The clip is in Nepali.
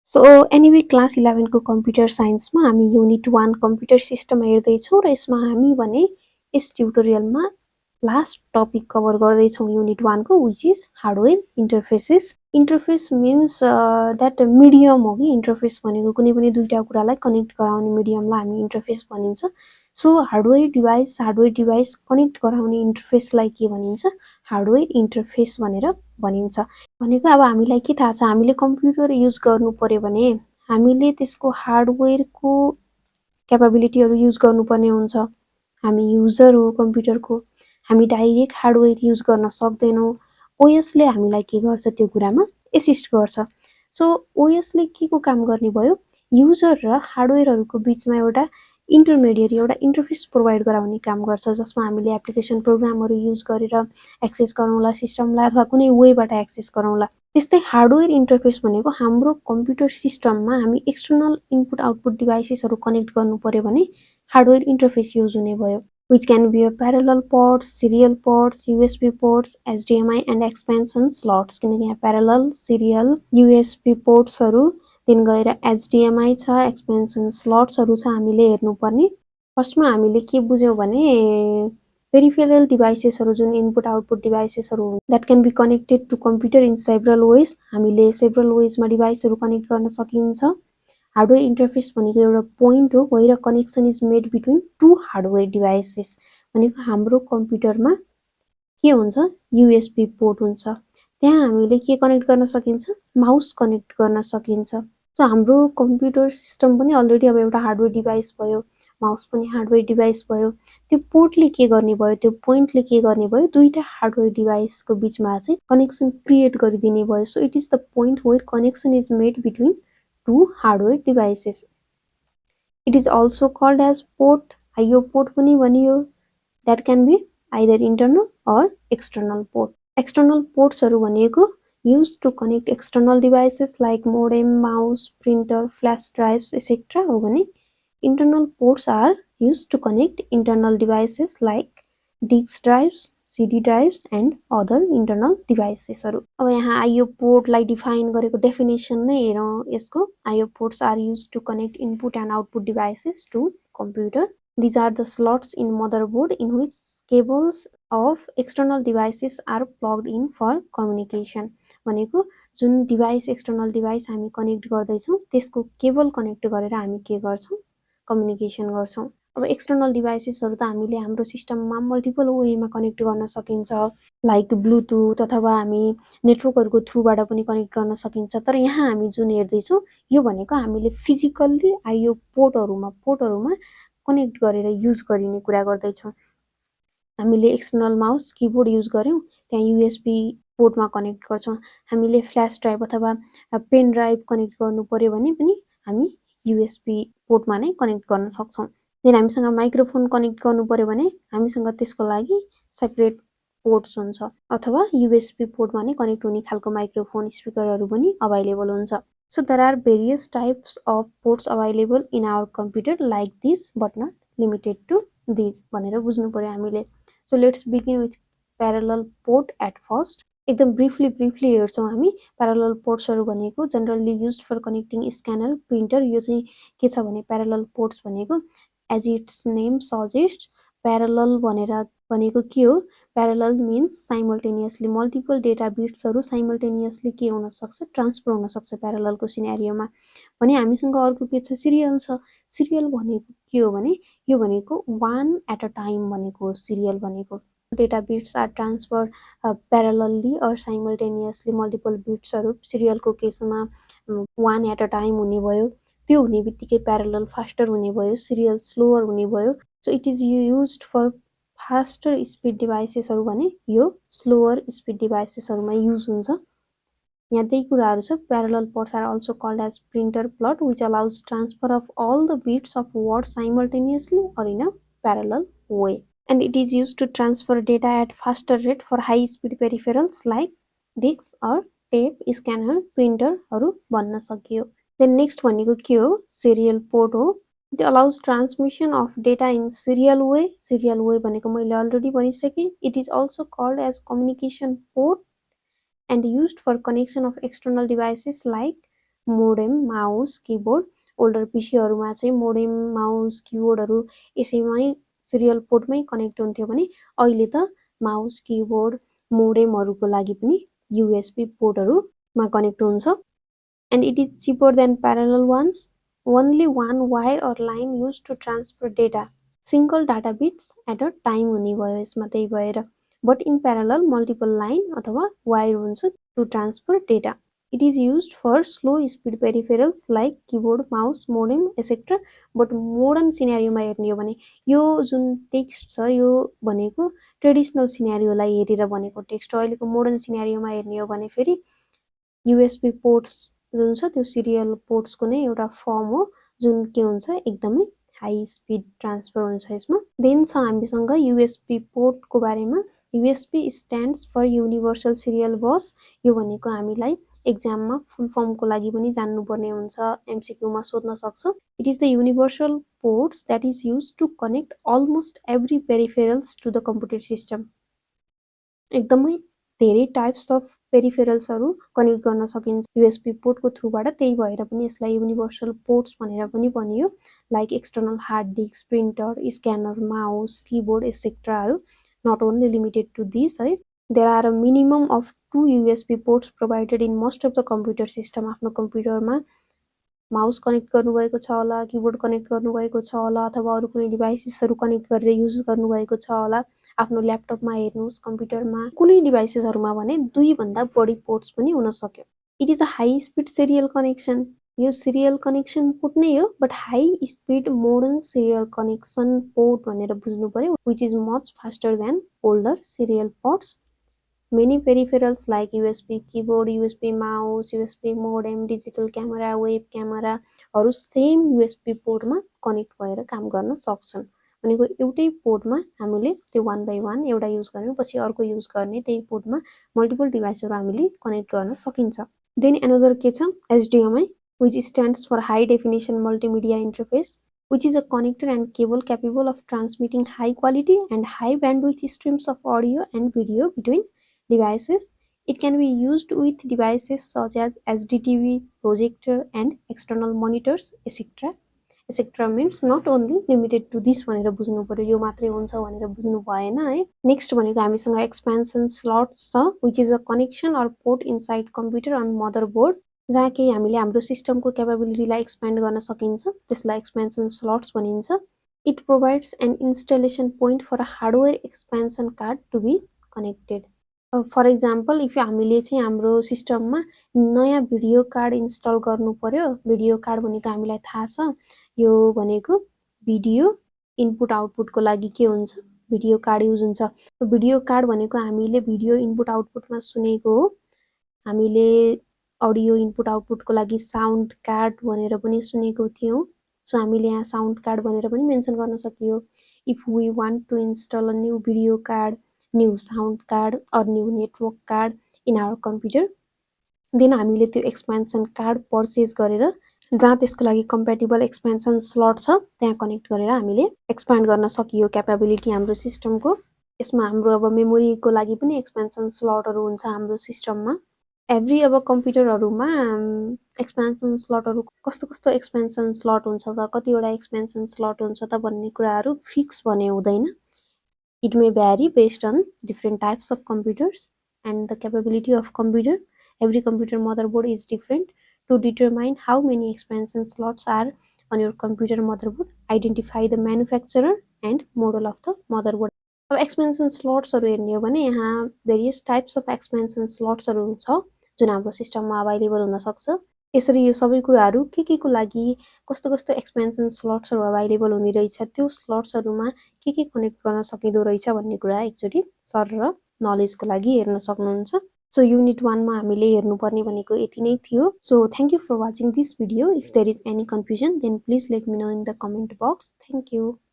सो एनिवे क्लास 11 को कम्प्युटर साइन्समा हामी युनिट 1 कम्प्युटर सिस्टम हेर्दैछौँ र यसमा हामी भने यस ट्युटोरियलमा लास्ट टपिक कभर गर्दैछौँ युनिट 1 को which is hardware interfaces interface means that medium हो कि इन्टरफेस भनेको कुनै पनि दुईटा कुरालाई कनेक्ट गराउने मिडियमलाई हामी इन्टरफेस भनिन्छ सो हार्डवेयर डिभाइस कनेक्ट गराउने इन्टरफेसलाई के भनिन्छ हार्डवेयर इन्टरफेस भनेर भनिन्छ भनेको अब हामीलाई के थाहा छ हामीले कम्प्युटर युज गर्नु पर्यो भने हामीले त्यसको हार्डवेयरको क्यापेबिलिटीहरू युज गर्नुपर्ने हुन्छ हामी युजर हो कम्प्युटरको हामी डाइरेक्ट हार्डवेयर युज गर्न सक्दैनौँ ओएसले हामीलाई के गर्छ त्यो कुरामा एसिस्ट गर्छ सो ओएसले के को काम गर्ने भयो युजर र हार्डवेयरहरूको बीचमा एउटा इन्टरमिडिएट एउटा इन्टरफेस प्रोभाइड गराउने काम गर्छ जसमा हामीले एप्लिकेसन प्रोग्रामहरू युज गरेर एक्सेस गरौँला सिस्टमलाई अथवा कुनै वेबाट एक्सेस गरौँला त्यस्तै हार्डवेयर इन्टरफेस भनेको हाम्रो कम्प्युटर सिस्टममा हामी एक्सटर्नल इनपुट आउटपुट डिभाइसेसहरू कनेक्ट गर्नु पर्यो भने हार्डवेयर इन्टरफेस युज हुने भयो which can be a parallel ports, serial ports, USB ports, HDMI and expansion slots किनकि यहाँ parallel, serial, USB portsहरू दिन गएर HDMI छ expansion slotsहरू छ हामीले हेर्नुपर्ने फर्स्टमा हामीले के बुझ्यौं भने peripheral डिभाइसेसहरू जुन इनपुट आउटपुट डिभाइसेसहरू that can be connected to computer in several ways हामीले several ways मा डिभाइसहरू कनेक्ट गर्न सकिन्छ हार्डवेयर इन्टरफेस भनेको एउटा पोइन्ट हो where a connection is made between two hardware devices भनेको हाम्रो कम्प्युटरमा के हुन्छ USB पोर्ट हुन्छ त्यहाँ हामीले के कनेक्ट गर्न सकिन्छ माउस कनेक्ट गर्न सकिन्छ सो हाम्रो कम्प्युटर सिस्टम पनि अलरेडी अब एउटा हार्डवेयर डिभाइस भयो माउस पनि हार्डवेयर डिभाइस भयो त्यो पोर्टले के गर्ने भयो त्यो पोइन्टले के गर्ने भयो दुईटा हार्डवेयर डिभाइसको बीचमा चाहिँ कनेक्सन क्रिएट गरिदिने भयो so it is the point where connection is made between two hardware devices. It is also called as port, IO port पनि भनियो that can be either internal or external port. External portsहरू भनेको used to connect external devices like modem, mouse, printer, flash drives, etc. हो भने internal ports are used to connect internal devices like disk drives, CD drives and other internal devices हरु अब यहाँ IO port लाई डिफाइन गरेको डेफिनेसन नै हेरौं यसको IO ports are used to connect input and output devices to computer these are the slots in motherboard in which cables of external devices are plugged in for communication भनेको जुन डिभाइस एक्सटर्नल डिभाइस हामी कनेक्ट गर्दै छौं त्यसको केबल कनेक्ट गरेर हामी के गर्छौं कम्युनिकेसन गर्छौं अब एक्सटर्नल डिभाइसेसहरु त हामीले हाम्रो सिस्टममा मल्टिपल वेमा कनेक्ट गर्न सकिन्छ लाइक ब्लुटुथ अथवा हामी नेटवर्कहरुको थ्रुबाट पनि कनेक्ट गर्न सकिन्छ तर यहाँ हामी जुन हेर्दै छौं यो भनेको हामीले फिजिकल्ली आइओ पोर्टहरुमा कनेक्ट गरेर युज गरिने कुरा गर्दै छौं हामीले एक्सटर्नल माउस किबोर्ड युज गर्यौं त्यहाँ यूएसबी पोर्टमा कनेक्ट गर्छौं हामीले फ्ल्याश ड्राइभ अथवा पेन ड्राइभ कनेक्ट गर्नु पर्यो भने पनि हामी यूएसबी पोर्टमा नै कनेक्ट गर्न सक्छौं देन हामीसँग माइक्रोफोन कनेक्ट गर्नु पर्यो भने हामीसँग त्यसको लागि सेपरेट पोर्ट्स हुन्छ अथवा यूएसबी पोर्टमा नै कनेक्ट हुने खालको माइक्रोफोन स्पिकरहरु पनि अवेलेबल हुन्छ so there are various types of ports available in our computer like this but not limited to this भनेर बुझ्नु पर्यो हामीले so let's begin with parallel port at first एकदम ब्रिफली हेर्छौं हामी प्यारलल पोर्ट्सहरु भनेको generally used for connecting scanner printer यो चाहिँ के छ भने प्यारलल पोर्ट्स भनेको as its name suggest parallel भनेको के हो parallel means simultaneously multiple data बिट्सहरु साइमल्टेनियसली के हुन सक्छ ट्रान्सफर हुन सक्छ प्यारललको सिनेरियोमा भने हामीसँग अर्को के छ सिरियल छ सिरियल भनेको के हो भने यो भनेको वान एट अ टाइम भनेको सिरियल भनेको data bits are transfer parallelly or simultaneously multiple बिट्सहरु सिरियलको केसमा वान एट अ टाइम हुने भयो त्यो हुने बित्तिकै प्यारलल फास्टर हुने भयो सिरियल स्लोअर हुने भयो so it is used for faster speed डिभाइसेसहरु भने यो स्लोअर स्पिड डिभाइसेसहरुमा युज हुन्छ यहाँ त्यही कुराहरु छ parallel ports are also called as printer plot which allows transfer of all the bits of word simultaneously or in a parallel way and it is used to transfer data at faster rate for high speed peripherals like disks or tape scanner printer हरु भन्न सकियो then next भनेको के हो serial port हो it allows transmission of data in serial way भनेको मैले अलरेडी भनिसके it is also called as communication port and used for connection of external devices like modem mouse keyboard older पीसीहरुमा चाहिँ मोडेम माउस किबोर्डहरु यसैमै सिरियल पोर्टमै कनेक्ट हुन्थ्यो भने अहिले त माउस किबोर्ड मोडेमहरुको लागि पनि USB पोर्टहरुमा कनेक्ट हुन्छ and it is cheaper than parallel ones. Only one wire or line used to transfer data. Single data bits at a time हुने भयो यसमा त्यही भएर but in parallel multiple line अथवा wire हुन्छ to transfer data. It is used for slow speed peripherals like keyboard, mouse, modem, etc. But modern scenario मा हेर्ने हो भने यो जुन टेक्स्ट छ यो भनेको ट्रेडिसनल सिनेरियोलाई हेरेर भनेको टेक्स्ट हो अहिलेको मोडर्न सिनेरियोमा हेर्ने हो भने फेरि USB पोर्ट्स जुन छ त्यो सिरियल पोर्ट्सको नै एउटा फर्म हो जुन के हुन्छ एकदमै हाई स्पिड ट्रान्सफर हुन्छ यसमा देन छ हामीसँग USB पोर्टको बारेमा USB stands for universal serial bus यो भनेको हामीलाई एक्जाममा फुल फर्मको लागि पनि जान्नुपर्ने हुन्छ MCQ मा सोध्न सक्छ it is the universal ports that is used to connect almost every peripherals to the computer system एकदमै धेरै टाइप्स अफ पेरिफेरल्सहरु कनेक्ट गर्न सकिन्छ USB पोर्टको थ्रुबाट त्यही भएर पनि यसलाई युनिभर्सल पोर्ट्स भनेर पनि भनियो like external hard disk printer scanner mouse keyboard एसेक्ट्राहरु not only limited to this है there are a minimum of 2 USB ports provided in most of the computer system आफ्नो कम्प्युटरमा माउस कनेक्ट गर्नुभएको छ होला कीबोर्ड कनेक्ट गर्नुभएको छ होला अथवा अरु कुनै डिभाइसेसहरु कनेक्ट गरेर युज गर्नुभएको छ होला आफ्नो ल्यापटपमा हेर्नुस् कम्प्युटरमा कुनै डिभाइसेसहरुमा भने 2 भन्दा बढी पोर्ट्स पनि हुन सक्यो it is a high speed serial connection यो सिरियल कनेक्सन पोर्ट नै हो but high speed modern serial connection port भनेर बुझ्नु पर्यो which is much faster than older serial ports Many peripherals like USB keyboard, USB mouse, USB modem, digital camera, web camera हरु सेम USB पोर्टमा कनेक्ट भएर काम गर्न सक्छन् भनेको एउटै पोर्टमा हामीले त्यो one by one एउटा युज गर्ने पछि अर्को युज गर्ने त्यही पोर्टमा मल्टिपल डिभाइसहरु हामीले कनेक्ट गर्न सकिन्छ देन अनदर के छ HDMI which stands for high definition multimedia interface which is a connector and cable capable of transmitting high quality and high bandwidth streams of audio and video between devices. It can be used with devices such as HDTV, projector and external monitors, etc. etc. means not only limited to this भनेर बुझ्नु पर्यो यो मात्रै हुन्छ भनेर बुझ्नु भएन है नेक्स्ट भनेको हामीसँग एक्सपेन्सन स्लट्स छ which is a connection or port inside computer on motherboard जहाँ कि हामीले हाम्रो सिस्टमको क्यापेबिलिटीलाई एक्सप्यान्ड गर्न सकिन्छ त्यसलाई एक्सपेन्सन स्लट्स भनिन्छ It provides an installation point for a hardware expansion card to be connected. For example if हामीले चाहिँ हाम्रो सिस्टममा नयाँ भिडियो कार्ड इन्स्टल गर्नु पर्यो भिडियो कार्ड भनेको हामीलाई थाहा छ यो भनेको भिडियो इनपुट आउटपुटको लागि के हुन्छ भिडियो कार्ड युज हुन्छ भिडियो कार्ड भनेको हामीले भिडियो इनपुट आउटपुटमा सुनेको हो हामीले अडियो इनपुट आउटपुटको लागि साउन्ड कार्ड भनेर पनि सुनेको थियौं सो हामीले यहाँ साउन्ड कार्ड भनेर पनि मेन्सन गर्न सकियो if we want to install a new video card new sound card or new network card in our computer then हामीले त्यो एक्सपेन्सन कार्ड पर्चेज गरेर जहाँ त्यसको लागि कम्प्याटिबल एक्सपेन्सन स्लट छ त्यहाँ कनेक्ट गरेर हामीले एक्सप्यान्ड गर्न सकियो क्यापेबिलिटी हाम्रो सिस्टमको यसमा हाम्रो अब मेमोरीको लागि पनि एक्सपेन्सन स्लटहरु हुन्छ हाम्रो सिस्टममा एभ्री अब कम्प्युटरहरुमा एक्सपेन्सन स्लटहरु कस्तो कस्तो एक्सपेन्सन स्लट हुन्छ त कतिवटा एक्सपेन्सन स्लट हुन्छ त भन्ने कुराहरु फिक्स भने हुँदैन It may vary based on different types of computers and the capability of computer. Every computer motherboard is different. To determine how many expansion slots are on your computer motherboard, identify the manufacturer and model of the motherboard. अब expansion slots हरु हेर्ने हो भने यहाँ various types of expansion slots हरु हुन्छ जुन हाम्रो सिस्टममा अवेलेबल हुन सक्छ यसरी यो सबै कुराहरु के को लागि कस्तो कस्तो एक्सपेन्सन स्लट्सहरु अवेलेबल हुने रहेछ त्यो स्लट्सहरुमा के कनेक्ट गर्न सकिदो रहेछ भन्ने कुरा एकचोटी सर र नलेजको लागि हेर्न सक्नुहुन्छ सो युनिट 1 मा हामीले हेर्नुपर्ने भनेको यति नै थियो so thank you for watching this video if there is any confusion then please let me know in the comment box thank you